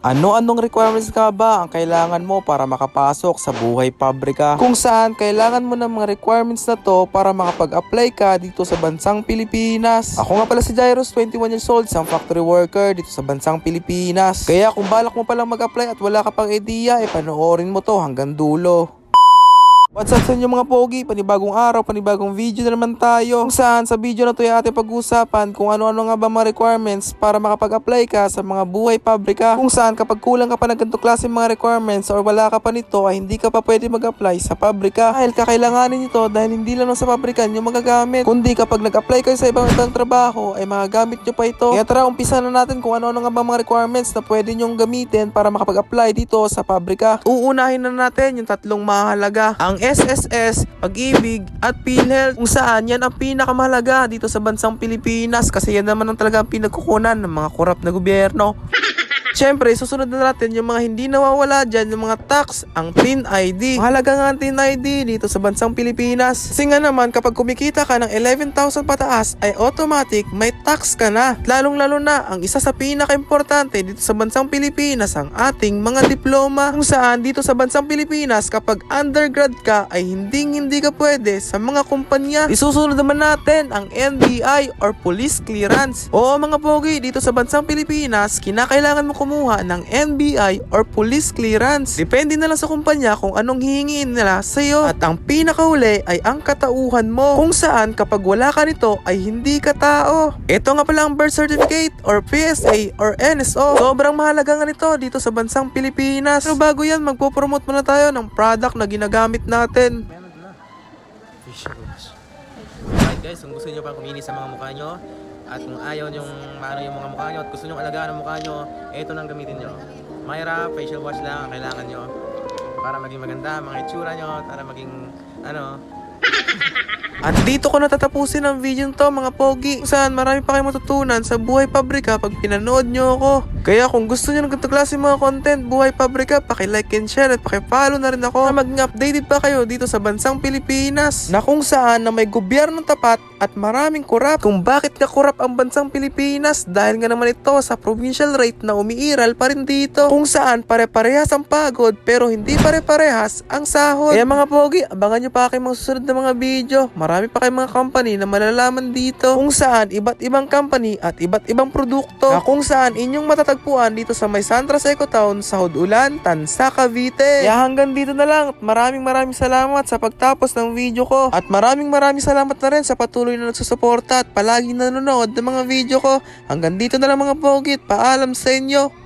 Ano-anong requirements nga ba ang kailangan mo para makapasok sa buhay pabrika? Kung saan kailangan mo ng mga requirements na to para makapag-apply ka dito sa bansang Pilipinas. Ako nga pala si Jairus, 21 years old, isang factory worker dito sa bansang Pilipinas. Kaya kung balak mo palang mag-apply at wala ka pang idea, panoorin mo to hanggang dulo. What's up sa inyo mga pogi? Panibagong araw, panibagong video na naman tayo. Kung saan sa video na to ay ating pag-uusapan kung ano-ano nga ba mga requirements para makapag-apply ka sa mga buhay pabrika. Kung saan kapag kulang ka pa ng ganitong klase mga requirements or wala ka pa nito ay hindi ka pa pwede mag-apply sa pabrika. Dahil kakailanganin ito dahil hindi lang sa pabrika nyo magagamit. Kundi kapag nag-apply kayo sa ibang trabaho ay magagamit nyo pa ito. Kaya tara, umpisa na natin kung ano-ano nga ba mga requirements na pwede nyong gamitin para makapag-apply dito sa pabrika. Uunahin na natin yung tatlong mahalaga. Ang SSS, Pag-ibig at PhilHealth, kung saan yan ang pinakamahalaga dito sa bansang Pilipinas kasi yan naman ang talagang pinagkukunan ng mga korap na gobyerno. Siyempre, susunod na natin yung mga hindi nawawala dyan, yung mga tax, ang TIN ID. Mahalaga nga ang TIN ID dito sa bansang Pilipinas. Kasi nga naman, kapag kumikita ka ng 11,000 pataas, ay automatic may tax ka na. Lalong-lalo na, ang isa sa pinaka-importante dito sa bansang Pilipinas, ang ating mga diploma. Kung saan dito sa bansang Pilipinas, kapag undergrad ka, ay hindi ka pwede sa mga kumpanya. Isusunod naman natin ang NBI or Police Clearance. Oo mga pogi, dito sa bansang Pilipinas, kinakailangan mo kumuha ng NBI or Police Clearance. Depende na lang sa kumpanya kung anong hihingin nila sa iyo. At ang pinakahuli ay ang katauhan mo. Kung saan kapag wala ka nito ay hindi ka tao. Ito nga pala ang birth certificate or PSA or NSO. Sobrang mahalaga nga nito dito sa bansang Pilipinas. Pero bago yan, magpo-promote muna tayo ng product na ginagamit natin. Alright guys, kung gusto nyo pang kuminis sa mga mukha nyo at kung ayaw nyong maano yung mga mukha nyo at gusto nyong alagaan ang mukha nyo, ito nang gamitin nyo. Myra facial wash lang ang kailangan nyo para maging maganda mga itsura nyo, para maging At dito ko natatapusin ang video nito mga pogi. Kung saan marami pa kayong matutunan sa buhay pabrika pag pinanood nyo ako. Kaya kung gusto nyo ng ganito klase mga content buhay pabrika, paki-like and share at paki-follow na rin ako na maging updated pa kayo dito sa bansang Pilipinas. Na kung saan na may gobyernong tapat at maraming korap. Kung bakit ka korap ang bansang Pilipinas? Dahil nga naman ito sa provincial rate na umiiral pa rin dito. Kung saan pare-parehas ang pagod pero hindi pare-parehas ang sahod. Kaya mga pogi, abangan nyo pa kayo mga susunod na mga video. Marami pa kayong mga company na malalaman dito kung saan iba't ibang company at iba't ibang produkto na kung saan inyong matatagpuan dito sa May Santras Ecotown sa Hudulan, Tansa, Cavite. Kaya hanggang dito na lang at maraming salamat sa pagtapos ng video ko at maraming salamat na rin sa patuloy na nagsusuporta at palaging nanonood ng mga video ko. Hanggang dito na lang mga pogit, paalam sa inyo.